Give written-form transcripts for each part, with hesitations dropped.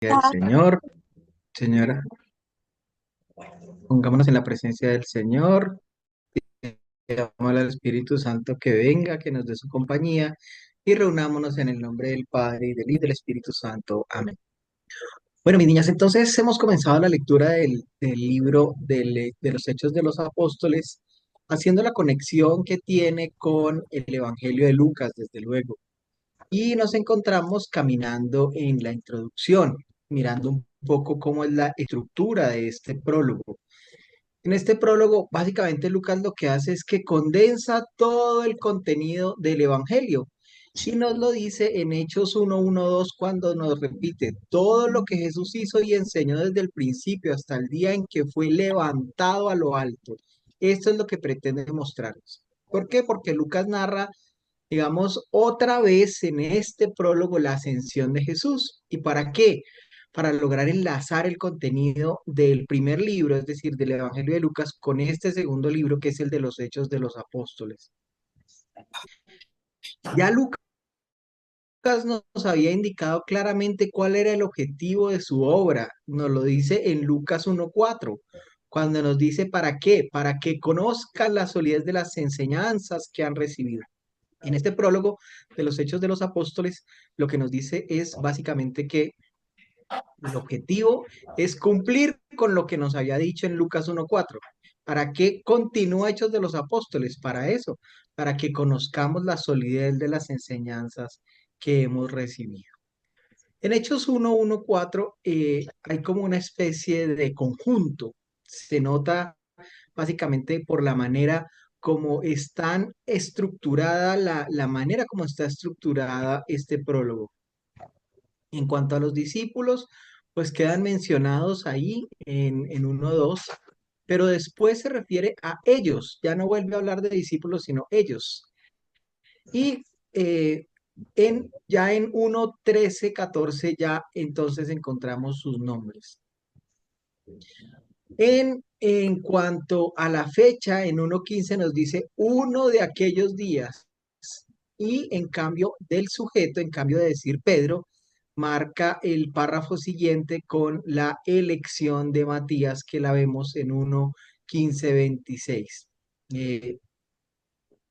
Del Señor, señora, pongámonos en la presencia del Señor, pidámosle al Espíritu Santo que venga, que nos dé su compañía y reunámonos en el nombre del Padre y del Hijo y del Espíritu Santo. Amén. Bueno, mis niñas, entonces hemos comenzado la lectura del libro de los Hechos de los Apóstoles, haciendo la conexión que tiene con el Evangelio de Lucas, desde luego. Y nos encontramos caminando en la introducción, mirando un poco cómo es la estructura de este prólogo. En este prólogo, básicamente Lucas lo que hace es que condensa todo el contenido del Evangelio y nos lo dice en Hechos 1:1-2 cuando nos repite todo lo que Jesús hizo y enseñó desde el principio hasta el día en que fue levantado a lo alto. Esto es lo que pretende mostrarnos. ¿Por qué? Porque Lucas narra, digamos, otra vez en este prólogo la ascensión de Jesús. ¿Y para qué? Para lograr enlazar el contenido del primer libro, es decir, del Evangelio de Lucas, con este segundo libro que es el de los Hechos de los Apóstoles. Ya Lucas nos había indicado claramente cuál era el objetivo de su obra. Nos lo dice en Lucas 1:4, cuando nos dice para qué, para que conozcan la solidez de las enseñanzas que han recibido. En este prólogo de los Hechos de los Apóstoles, lo que nos dice es básicamente que el objetivo es cumplir con lo que nos había dicho en Lucas 1:4. ¿Para qué continúa Hechos de los Apóstoles? Para eso, para que conozcamos la solidez de las enseñanzas que hemos recibido. En Hechos 1:1-4 hay como una especie de conjunto. Se nota básicamente por la manera como están estructurada, la manera como está estructurada este prólogo. En cuanto a los discípulos, pues quedan mencionados ahí en 1:2, pero después se refiere a ellos, ya no vuelve a hablar de discípulos, sino ellos. Y ya en 1:13-14 ya entonces encontramos sus nombres. En cuanto a la fecha, en 1:15 nos dice uno de aquellos días. Y en cambio del sujeto, en cambio de decir Pedro, marca el párrafo siguiente con la elección de Matías, que la vemos en 1:15-26.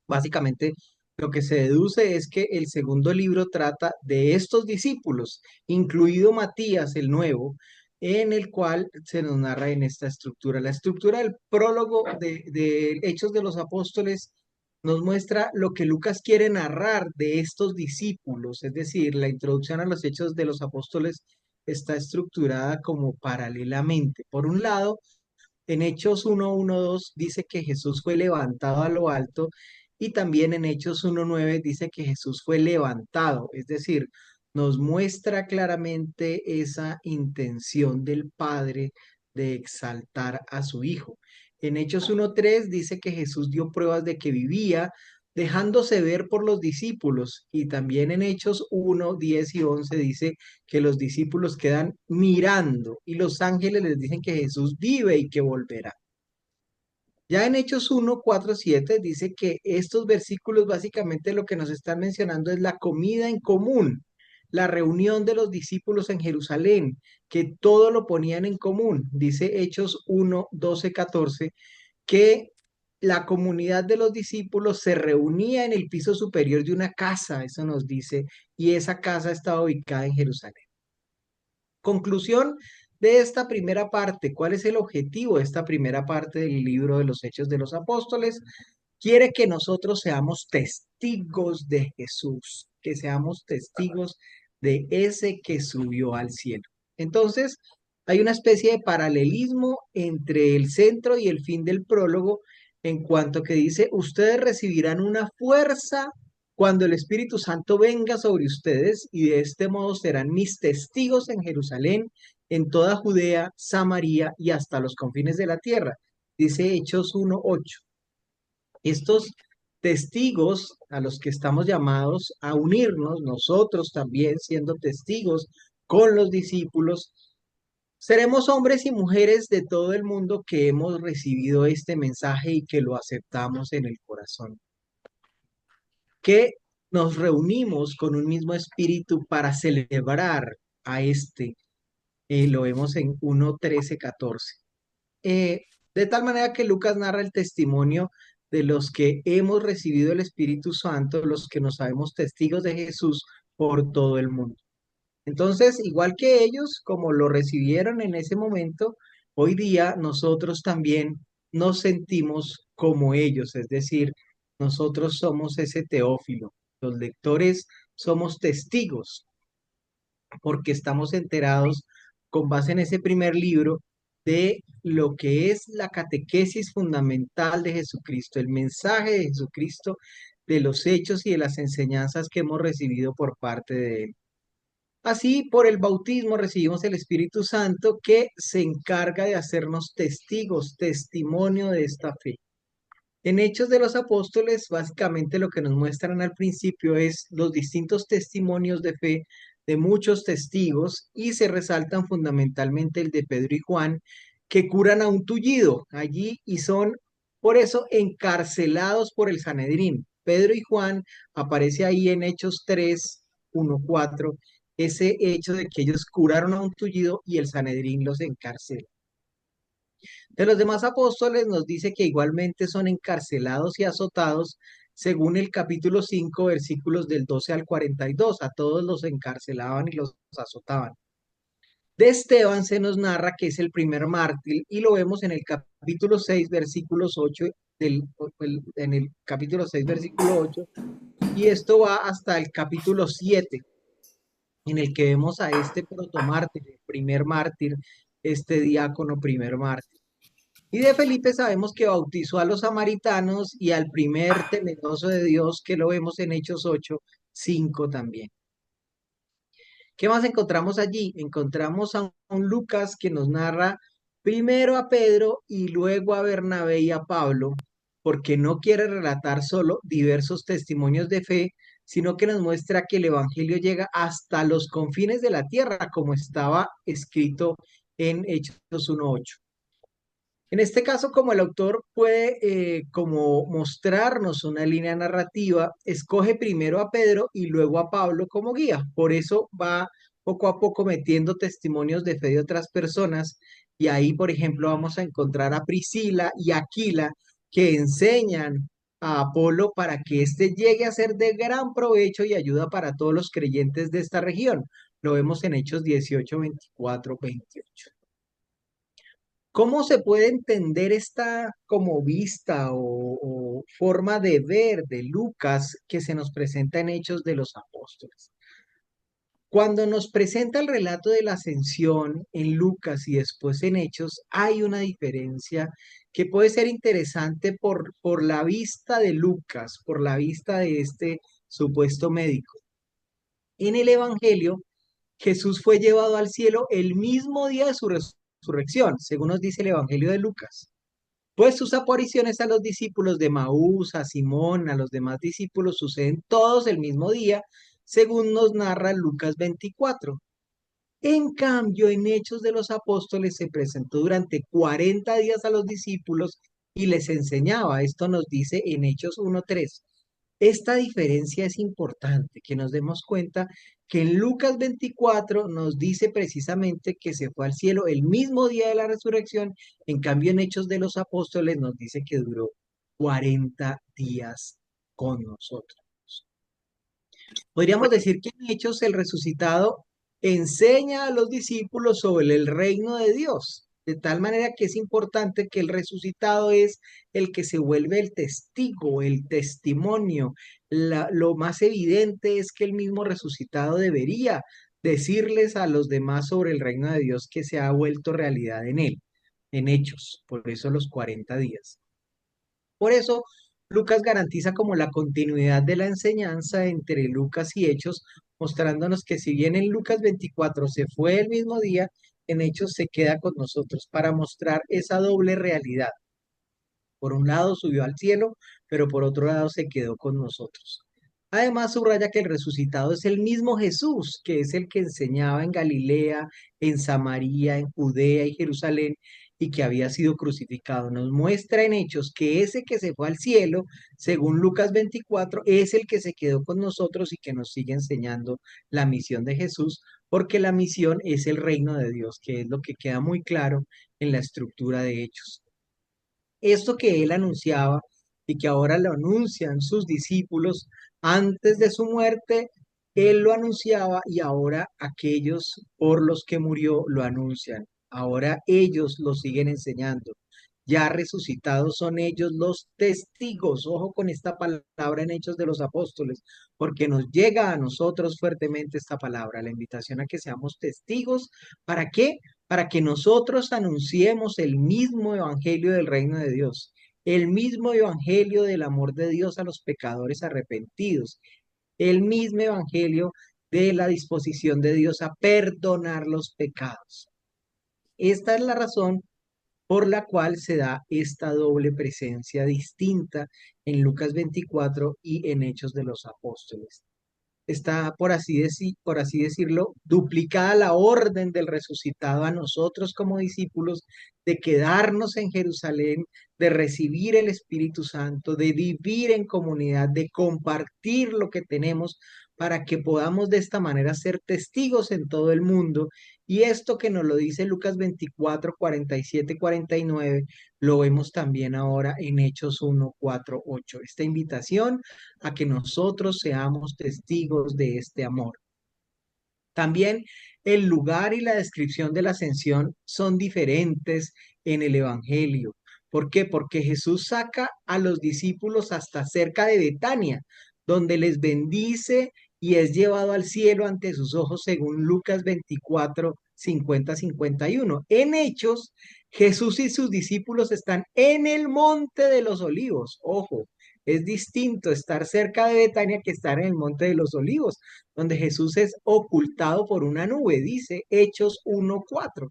Básicamente, lo que se deduce es que el segundo libro trata de estos discípulos, incluido Matías el Nuevo, en el cual se nos narra en esta estructura. La estructura del prólogo de Hechos de los Apóstoles nos muestra lo que Lucas quiere narrar de estos discípulos, es decir, la introducción a los Hechos de los Apóstoles está estructurada como paralelamente. Por un lado, en Hechos 1:1-2 dice que Jesús fue levantado a lo alto y también en Hechos 1:9 dice que Jesús fue levantado, es decir, nos muestra claramente esa intención del Padre de exaltar a su Hijo. En Hechos 1:3 dice que Jesús dio pruebas de que vivía, dejándose ver por los discípulos. Y también en Hechos 1:10-11 dice que los discípulos quedan mirando y los ángeles les dicen que Jesús vive y que volverá. Ya en Hechos 1:4-7 dice que estos versículos básicamente lo que nos están mencionando es la comida en común, la reunión de los discípulos en Jerusalén, que todo lo ponían en común. Dice Hechos 1:12-14 que la comunidad de los discípulos se reunía en el piso superior de una casa, eso nos dice, y esa casa estaba ubicada en Jerusalén. Conclusión de esta primera parte. ¿Cuál es el objetivo de esta primera parte del libro de los Hechos de los Apóstoles? Quiere que nosotros seamos testigos de Jesús, que seamos testigos de ese que subió al cielo. Entonces, hay una especie de paralelismo entre el centro y el fin del prólogo en cuanto que dice, ustedes recibirán una fuerza cuando el Espíritu Santo venga sobre ustedes y de este modo serán mis testigos en Jerusalén, en toda Judea, Samaria y hasta los confines de la tierra. Dice Hechos 1:8. Estos testigos a los que estamos llamados a unirnos, nosotros también siendo testigos con los discípulos, seremos hombres y mujeres de todo el mundo que hemos recibido este mensaje y que lo aceptamos en el corazón, que nos reunimos con un mismo espíritu para celebrar a este. Lo vemos en 1:13-14. Eh, de tal manera que Lucas narra el testimonio de los que hemos recibido el Espíritu Santo, los que nos sabemos testigos de Jesús por todo el mundo. Entonces, igual que ellos, como lo recibieron en ese momento, hoy día nosotros también nos sentimos como ellos, es decir, nosotros somos ese Teófilo. Los lectores somos testigos porque estamos enterados con base en ese primer libro de lo que es la catequesis fundamental de Jesucristo, el mensaje de Jesucristo, de los hechos y de las enseñanzas que hemos recibido por parte de él. Así, por el bautismo recibimos el Espíritu Santo que se encarga de hacernos testigos, testimonio de esta fe. En Hechos de los Apóstoles, básicamente lo que nos muestran al principio es los distintos testimonios de fe de muchos testigos y se resaltan fundamentalmente el de Pedro y Juan, que curan a un tullido allí y son por eso encarcelados por el Sanedrín. Pedro y Juan aparece ahí en Hechos 3:1-4, ese hecho de que ellos curaron a un tullido y el Sanedrín los encarcela. De los demás apóstoles nos dice que igualmente son encarcelados y azotados, según el capítulo 5, versículos del 12 al 42. A todos los encarcelaban y los azotaban. De Esteban se nos narra que es el primer mártir y lo vemos en el capítulo 6, versículos 8, en el capítulo 6, versículo 8, y esto va hasta el capítulo 7, en el que vemos a este protomártir, el primer mártir, este diácono primer mártir. Y de Felipe sabemos que bautizó a los samaritanos y al primer temeroso de Dios, que lo vemos en Hechos 8:5 también. ¿Qué más encontramos allí? Encontramos a un Lucas que nos narra primero a Pedro y luego a Bernabé y a Pablo, porque no quiere relatar solo diversos testimonios de fe, sino que nos muestra que el Evangelio llega hasta los confines de la tierra, como estaba escrito en Hechos 1:8. En este caso, como el autor puede como mostrarnos una línea narrativa, escoge primero a Pedro y luego a Pablo como guía. Por eso va poco a poco metiendo testimonios de fe de otras personas. Y ahí, por ejemplo, vamos a encontrar a Priscila y Aquila que enseñan a Apolo para que éste llegue a ser de gran provecho y ayuda para todos los creyentes de esta región. Lo vemos en Hechos 18, 24, 28. ¿Cómo se puede entender esta como vista o forma de ver de Lucas que se nos presenta en Hechos de los Apóstoles? Cuando nos presenta el relato de la ascensión en Lucas y después en Hechos, hay una diferencia que puede ser interesante por la vista de Lucas, por la vista de este supuesto médico. En el Evangelio, Jesús fue llevado al cielo el mismo día de su resurrección, según nos dice el Evangelio de Lucas. Pues sus apariciones a los discípulos de Maús, a Simón, a los demás discípulos suceden todos el mismo día, según nos narra Lucas 24. En cambio, en Hechos de los Apóstoles se presentó durante 40 días a los discípulos y les enseñaba. Esto nos dice en Hechos 1:3. Esta diferencia es importante, que nos demos cuenta que en Lucas 24 nos dice precisamente que se fue al cielo el mismo día de la resurrección, en cambio en Hechos de los Apóstoles nos dice que duró 40 días con nosotros. Podríamos decir que en Hechos el resucitado enseña a los discípulos sobre el reino de Dios, de tal manera que es importante que el resucitado es el que se vuelve el testigo, el testimonio. Lo más evidente es que el mismo resucitado debería decirles a los demás sobre el reino de Dios que se ha vuelto realidad en él, en Hechos, por eso los 40 días. Por eso, Lucas garantiza como la continuidad de la enseñanza entre Lucas y Hechos, mostrándonos que si bien en Lucas 24 se fue el mismo día, en Hechos se queda con nosotros para mostrar esa doble realidad. Por un lado subió al cielo, pero por otro lado se quedó con nosotros. Además, subraya que el resucitado es el mismo Jesús, que es el que enseñaba en Galilea, en Samaria, en Judea y Jerusalén, y que había sido crucificado. Nos muestra en Hechos que ese que se fue al cielo, según Lucas 24, es el que se quedó con nosotros y que nos sigue enseñando la misión de Jesús, porque la misión es el reino de Dios, que es lo que queda muy claro en la estructura de Hechos. Esto que él anunciaba y que ahora lo anuncian sus discípulos antes de su muerte, él lo anunciaba y ahora aquellos por los que murió lo anuncian. Ahora ellos lo siguen enseñando. Ya resucitados son ellos los testigos. Ojo con esta palabra en Hechos de los Apóstoles, porque nos llega a nosotros fuertemente esta palabra, la invitación a que seamos testigos. ¿Para qué? Para que nosotros anunciemos el mismo evangelio del reino de Dios, el mismo evangelio del amor de Dios a los pecadores arrepentidos, el mismo evangelio de la disposición de Dios a perdonar los pecados. Esta es la razón por la cual se da esta doble presencia distinta en Lucas 24 y en Hechos de los Apóstoles. Está, por así decirlo, duplicada la orden del resucitado a nosotros como discípulos de quedarnos en Jerusalén, de recibir el Espíritu Santo, de vivir en comunidad, de compartir lo que tenemos para que podamos de esta manera ser testigos en todo el mundo. Y esto que nos lo dice Lucas 24, 47, 49, lo vemos también ahora en Hechos 1, 4, 8. Esta invitación a que nosotros seamos testigos de este amor. También el lugar y la descripción de la ascensión son diferentes en el Evangelio. ¿Por qué? Porque Jesús saca a los discípulos hasta cerca de Betania, donde les bendice y es llevado al cielo ante sus ojos, según Lucas 24, 50, 51. En Hechos, Jesús y sus discípulos están en el monte de los olivos. Ojo, es distinto estar cerca de Betania que estar en el monte de los olivos, donde Jesús es ocultado por una nube, dice Hechos 1:4.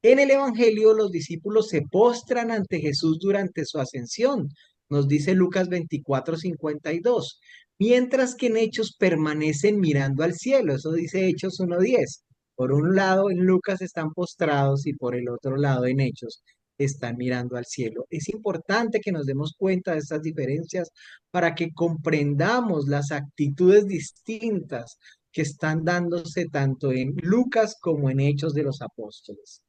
En el Evangelio los discípulos se postran ante Jesús durante su ascensión, nos dice Lucas 24:52, mientras que en Hechos permanecen mirando al cielo, eso dice Hechos 1:10. Por un lado en Lucas están postrados y por el otro lado en Hechos están mirando al cielo. Es importante que nos demos cuenta de estas diferencias para que comprendamos las actitudes distintas que están dándose tanto en Lucas como en Hechos de los Apóstoles.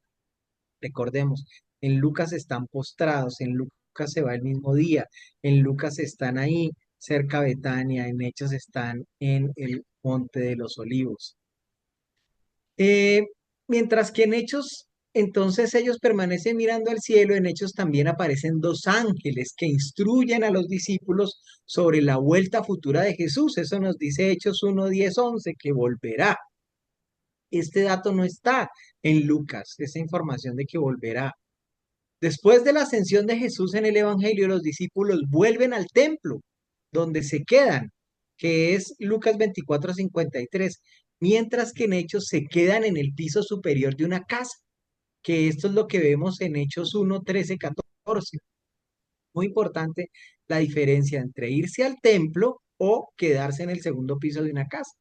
Recordemos, en Lucas están postrados, en Lucas se va el mismo día, en Lucas están ahí cerca de Betania, en Hechos están en el Monte de los Olivos. Eh, Mientras que en Hechos, entonces ellos permanecen mirando al cielo, en Hechos también aparecen dos ángeles que instruyen a los discípulos sobre la vuelta futura de Jesús. Eso nos dice Hechos 1, 10, 11, que volverá. Este dato no está en Lucas, esa información de que volverá. Después de la ascensión de Jesús en el Evangelio, los discípulos vuelven al templo, donde se quedan, que es Lucas 24:53, mientras que en Hechos se quedan en el piso superior de una casa, que esto es lo que vemos en Hechos 1, 13, 14. Muy importante la diferencia entre irse al templo o quedarse en el segundo piso de una casa.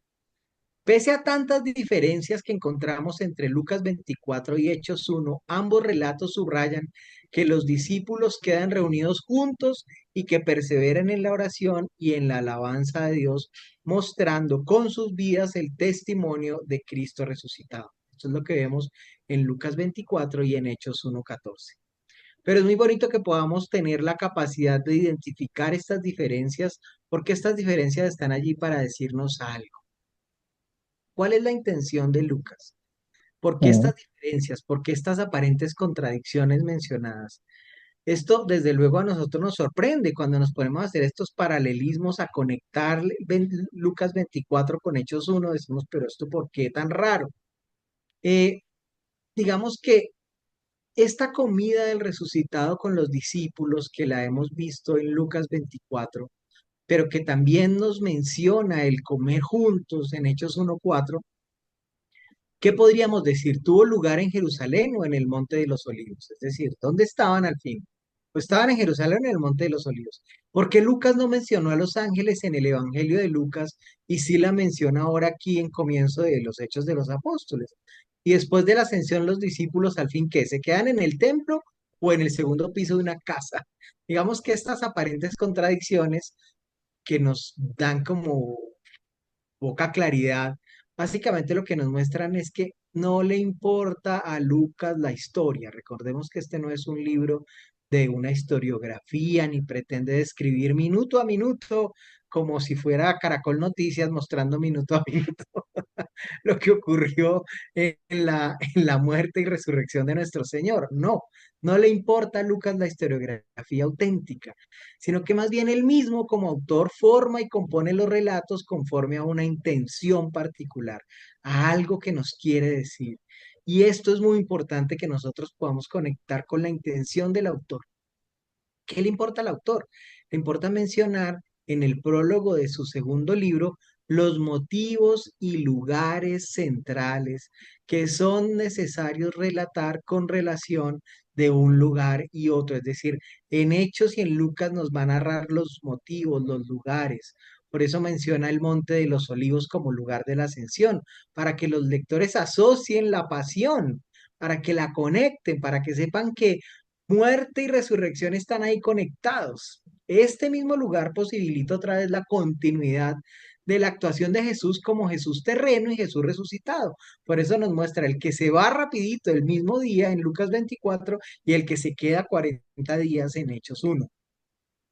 Pese a tantas diferencias que encontramos entre Lucas 24 y Hechos 1, ambos relatos subrayan que los discípulos quedan reunidos juntos y que perseveran en la oración y en la alabanza de Dios, mostrando con sus vidas el testimonio de Cristo resucitado. Esto es lo que vemos en Lucas 24 y en Hechos 1:14. Pero es muy bonito que podamos tener la capacidad de identificar estas diferencias, porque estas diferencias están allí para decirnos algo. ¿Cuál es la intención de Lucas? ¿Por qué Mm, estas diferencias? ¿Por qué estas aparentes contradicciones mencionadas? Esto, desde luego, a nosotros nos sorprende cuando nos ponemos a hacer estos paralelismos, a conectar Lucas 24 con Hechos 1, decimos, pero esto, ¿por qué tan raro? Eh, digamos que esta comida del resucitado con los discípulos, que la hemos visto en Lucas 24, pero que también nos menciona el comer juntos en Hechos 1:4. ¿Qué podríamos decir? ¿Tuvo lugar en Jerusalén o en el Monte de los Olivos? Es decir, ¿dónde estaban al fin? Pues estaban en Jerusalén o en el Monte de los Olivos. ¿Por qué Lucas no mencionó a los ángeles en el Evangelio de Lucas y sí la menciona ahora aquí en comienzo de los Hechos de los Apóstoles? Y después de la ascensión, los discípulos al fin, ¿qué? ¿Se quedan en el templo o en el segundo piso de una casa? Digamos que estas aparentes contradicciones que nos dan como poca claridad, Básicamente lo que nos muestran es que no le importa a Lucas la historia. Recordemos que este no es un libro de una historiografía ni pretende describir minuto a minuto como si fuera Caracol Noticias mostrando minuto a minuto lo que ocurrió en la muerte y resurrección de nuestro Señor. No, no le importa a Lucas la historiografía auténtica, sino que más bien él mismo como autor forma y compone los relatos conforme a una intención particular, a algo que nos quiere decir. Y esto es muy importante que nosotros podamos conectar con la intención del autor. ¿Qué le importa al autor? Le importa mencionar en el prólogo de su segundo libro los motivos y lugares centrales que son necesarios relatar con relación de un lugar y otro. Es decir, en Hechos y en Lucas nos va a narrar los motivos, los lugares. Por eso menciona el Monte de los Olivos como lugar de la ascensión, para que los lectores asocien la pasión, para que la conecten, para que sepan que muerte y resurrección están ahí conectados. Este mismo lugar posibilita otra vez la continuidad de la actuación de Jesús como Jesús terreno y Jesús resucitado. Por eso nos muestra el que se va rapidito el mismo día en Lucas 24 y el que se queda 40 días en Hechos 1.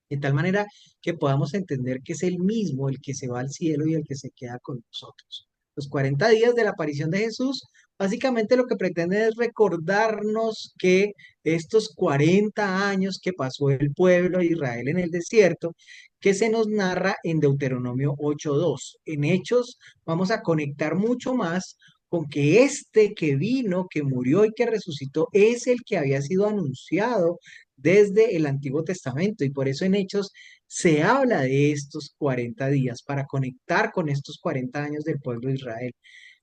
De tal manera que podamos entender que es el mismo el que se va al cielo y el que se queda con nosotros. Los 40 días de la aparición de Jesús, básicamente lo que pretende es recordarnos que estos 40 años que pasó el pueblo de Israel en el desierto, que se nos narra en Deuteronomio 8:2. En Hechos vamos a conectar mucho más con que este que vino, que murió y que resucitó, es el que había sido anunciado desde el Antiguo Testamento y por eso en Hechos se habla de estos 40 días para conectar con estos 40 años del pueblo de Israel,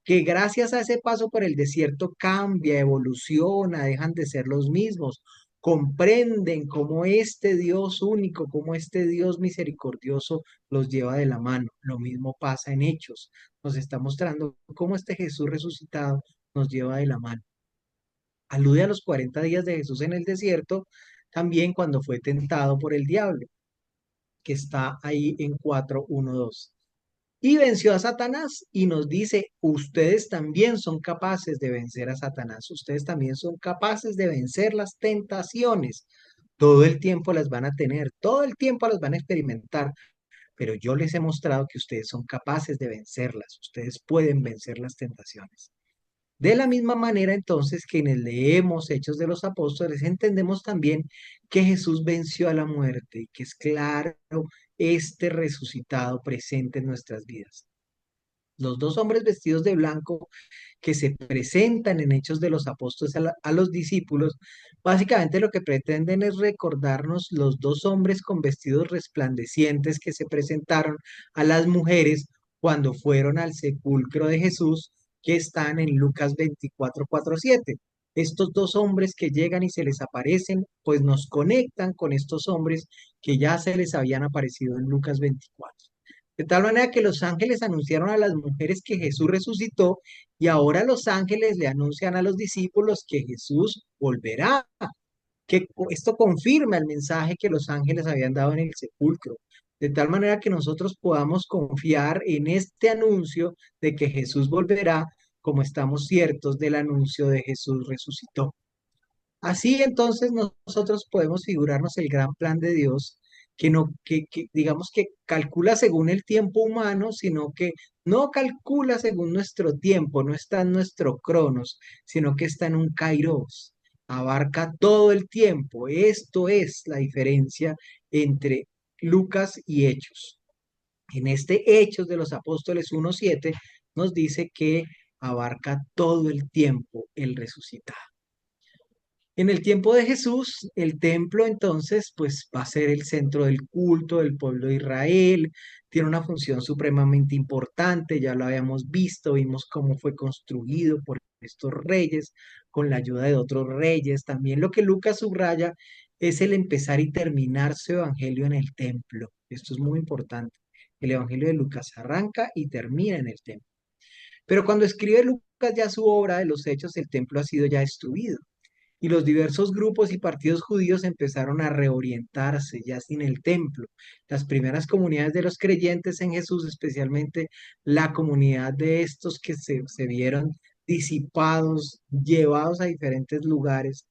que gracias a ese paso por el desierto cambia, evoluciona, dejan de ser los mismos, comprenden cómo este Dios único, cómo este Dios misericordioso los lleva de la mano. Lo mismo pasa en Hechos, nos está mostrando cómo este Jesús resucitado nos lleva de la mano. Alude a los 40 días de Jesús en el desierto, también cuando fue tentado por el diablo, que está ahí en 4:1-2. Y venció a Satanás y nos dice, ustedes también son capaces de vencer a Satanás, ustedes también son capaces de vencer las tentaciones. Todo el tiempo las van a tener, todo el tiempo las van a experimentar, pero yo les he mostrado que ustedes son capaces de vencerlas, ustedes pueden vencer las tentaciones. De la misma manera, entonces, quienes leemos Hechos de los Apóstoles, entendemos también que Jesús venció a la muerte y que es claro este resucitado presente en nuestras vidas. Los dos hombres vestidos de blanco que se presentan en Hechos de los Apóstoles a los discípulos, básicamente lo que pretenden es recordarnos los dos hombres con vestidos resplandecientes que se presentaron a las mujeres cuando fueron al sepulcro de Jesús, que están en Lucas 24:4-7. Estos dos hombres que llegan y se les aparecen, pues nos conectan con estos hombres que ya se les habían aparecido en Lucas 24. De tal manera que los ángeles anunciaron a las mujeres que Jesús resucitó y ahora los ángeles le anuncian a los discípulos que Jesús volverá, que esto confirma el mensaje que los ángeles habían dado en el sepulcro, de tal manera que nosotros podamos confiar en este anuncio de que Jesús volverá, como estamos ciertos del anuncio de Jesús resucitó. Así entonces nosotros podemos figurarnos el gran plan de Dios que no, que digamos que calcula según el tiempo humano, sino que no calcula según nuestro tiempo, no está en nuestro cronos, sino que está en un kairos, abarca todo el tiempo. Esto es la diferencia entre Lucas y Hechos. En este Hechos de los Apóstoles 1:7 nos dice que abarca todo el tiempo el resucitado. En el tiempo de Jesús, el templo entonces pues va a ser el centro del culto del pueblo de Israel, tiene una función supremamente importante, ya lo habíamos visto, vimos cómo fue construido por estos reyes, con la ayuda de otros reyes. También lo que Lucas subraya es el empezar y terminar su evangelio en el templo. Esto es muy importante. El evangelio de Lucas arranca y termina en el templo. Pero cuando escribe Lucas ya su obra de los Hechos, el templo ha sido ya destruido. y los diversos grupos y partidos judíos empezaron a reorientarse ya sin el templo. Las primeras comunidades de los creyentes en Jesús, especialmente la comunidad de estos que se vieron disipados, llevados a diferentes lugares,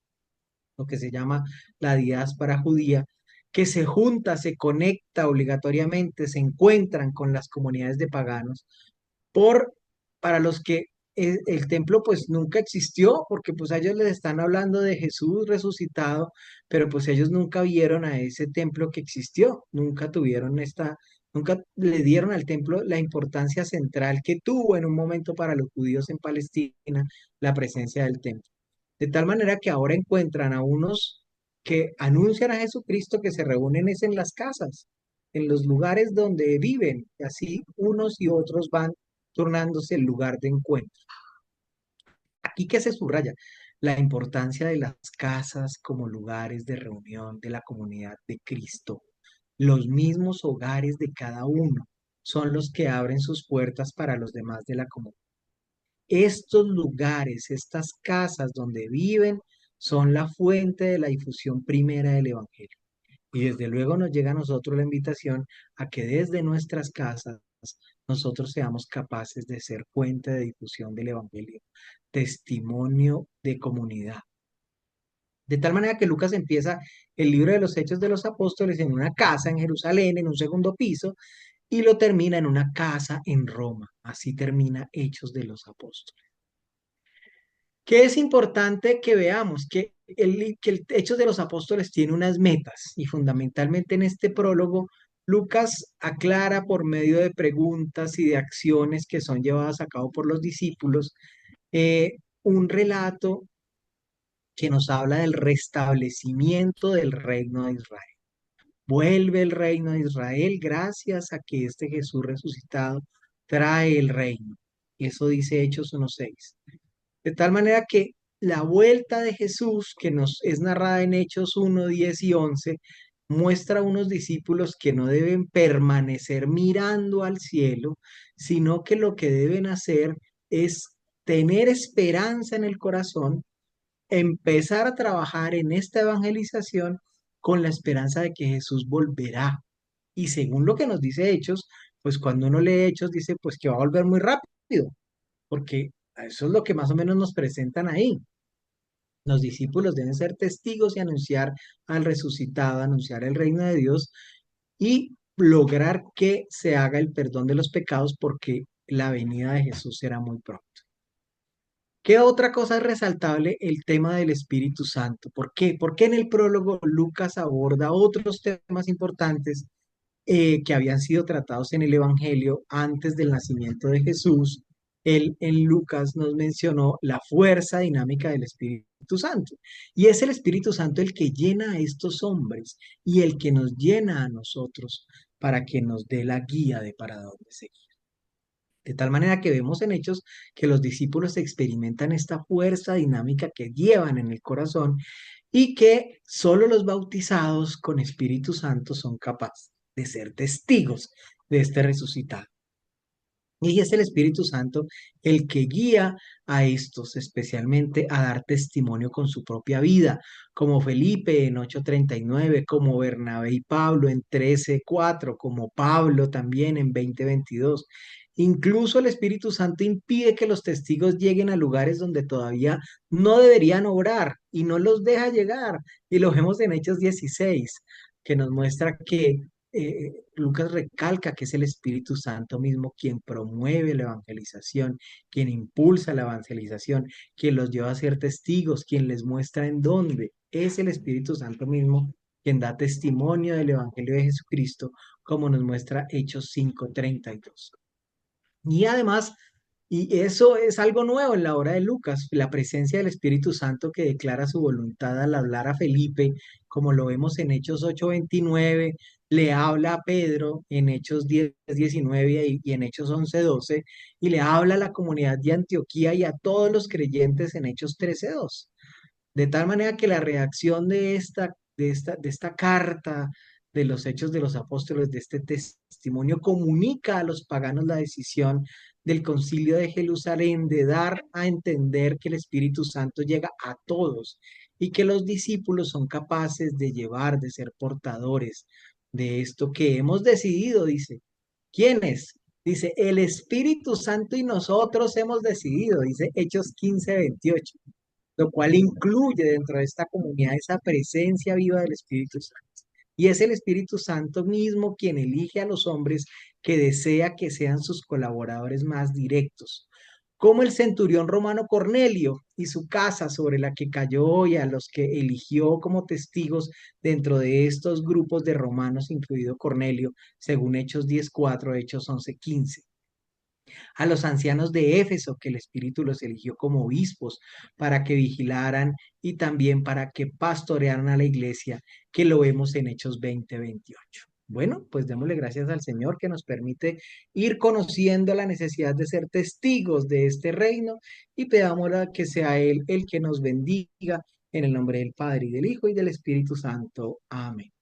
lo que se llama la diáspora judía, que se junta, se conecta obligatoriamente, se encuentran con las comunidades de paganos por, para los que el templo pues nunca existió, porque pues a ellos les están hablando de Jesús resucitado, pero pues ellos nunca vieron a ese templo que existió, nunca tuvieron nunca le dieron al templo la importancia central que tuvo en un momento para los judíos en Palestina la presencia del templo. De tal manera que ahora encuentran a unos que anuncian a Jesucristo, que se reúnen es en las casas, en los lugares donde viven, y así unos y otros van turnándose el lugar de encuentro. Aquí que se subraya la importancia de las casas como lugares de reunión de la comunidad de Cristo. Los mismos hogares de cada uno son los que abren sus puertas para los demás de la comunidad. Estos lugares, estas casas donde viven, son la fuente de la difusión primera del Evangelio. Y desde luego nos llega a nosotros la invitación a que desde nuestras casas nosotros seamos capaces de ser fuente de difusión del Evangelio, testimonio de comunidad. De tal manera que Lucas empieza el libro de los Hechos de los Apóstoles en una casa en Jerusalén, en un segundo piso, y lo termina en una casa en Roma. Así termina Hechos de los Apóstoles. Que es importante que veamos que el Hechos de los Apóstoles tiene unas metas y fundamentalmente en este prólogo Lucas aclara por medio de preguntas y de acciones que son llevadas a cabo por los discípulos un relato que nos habla del restablecimiento del reino de Israel. Vuelve el reino de Israel gracias a que este Jesús resucitado trae el reino. Eso dice Hechos 1:6. De tal manera que la vuelta de Jesús, que nos es narrada en Hechos 1, 10 y 11, muestra a unos discípulos que no deben permanecer mirando al cielo, sino que lo que deben hacer es tener esperanza en el corazón, empezar a trabajar en esta evangelización con la esperanza de que Jesús volverá. Y según lo que nos dice Hechos, pues cuando uno lee Hechos dice pues que va a volver muy rápido, porque eso es lo que más o menos nos presentan ahí. Los discípulos deben ser testigos y anunciar al resucitado, anunciar el reino de Dios y lograr que se haga el perdón de los pecados porque la venida de Jesús será muy pronto. ¿Qué otra cosa es resaltable? El tema del Espíritu Santo. ¿Por qué? Porque en el prólogo Lucas aborda otros temas importantes que habían sido tratados en el Evangelio antes del nacimiento de Jesús. Él en Lucas nos mencionó la fuerza dinámica del Espíritu Santo. Y es el Espíritu Santo el que llena a estos hombres y el que nos llena a nosotros para que nos dé la guía de para dónde seguir. De tal manera que vemos en Hechos que los discípulos experimentan esta fuerza dinámica que llevan en el corazón y que solo los bautizados con Espíritu Santo son capaces de ser testigos de este resucitado. Y es el Espíritu Santo el que guía a estos, especialmente a dar testimonio con su propia vida, como Felipe en 8:39, como Bernabé y Pablo en 13:4, como Pablo también en 20:22. Incluso el Espíritu Santo impide que los testigos lleguen a lugares donde todavía no deberían obrar y no los deja llegar. Y lo vemos en Hechos 16, que nos muestra que Lucas recalca que es el Espíritu Santo mismo quien promueve la evangelización, quien impulsa la evangelización, quien los lleva a ser testigos, quien les muestra en dónde. Es el Espíritu Santo mismo quien da testimonio del Evangelio de Jesucristo, como nos muestra Hechos 5:32. Y además, y eso es algo nuevo en la obra de Lucas, la presencia del Espíritu Santo que declara su voluntad al hablar a Felipe, como lo vemos en Hechos 8:29, le habla a Pedro en Hechos 10:19 y en Hechos 11:12, y le habla a la comunidad de Antioquía y a todos los creyentes en Hechos 13:2. De tal manera que la reacción de esta carta de los Hechos de los Apóstoles, de este testimonio, comunica a los paganos la decisión del Concilio de Jerusalén de dar a entender que el Espíritu Santo llega a todos y que los discípulos son capaces de llevar, de ser portadores de esto que hemos decidido, dice. ¿Quiénes? Dice, el Espíritu Santo y nosotros hemos decidido, dice Hechos 15:28, lo cual incluye dentro de esta comunidad esa presencia viva del Espíritu Santo. Y es el Espíritu Santo mismo quien elige a los hombres que desea que sean sus colaboradores más directos, como el centurión romano Cornelio y su casa sobre la que cayó y a los que eligió como testigos dentro de estos grupos de romanos, incluido Cornelio, según Hechos 10:4, Hechos 11:15. A los ancianos de Éfeso, que el Espíritu los eligió como obispos para que vigilaran y también para que pastorearan a la iglesia, que lo vemos en Hechos 20:28. Bueno, pues démosle gracias al Señor que nos permite ir conociendo la necesidad de ser testigos de este reino y pedámosle que sea Él el que nos bendiga en el nombre del Padre y del Hijo y del Espíritu Santo. Amén.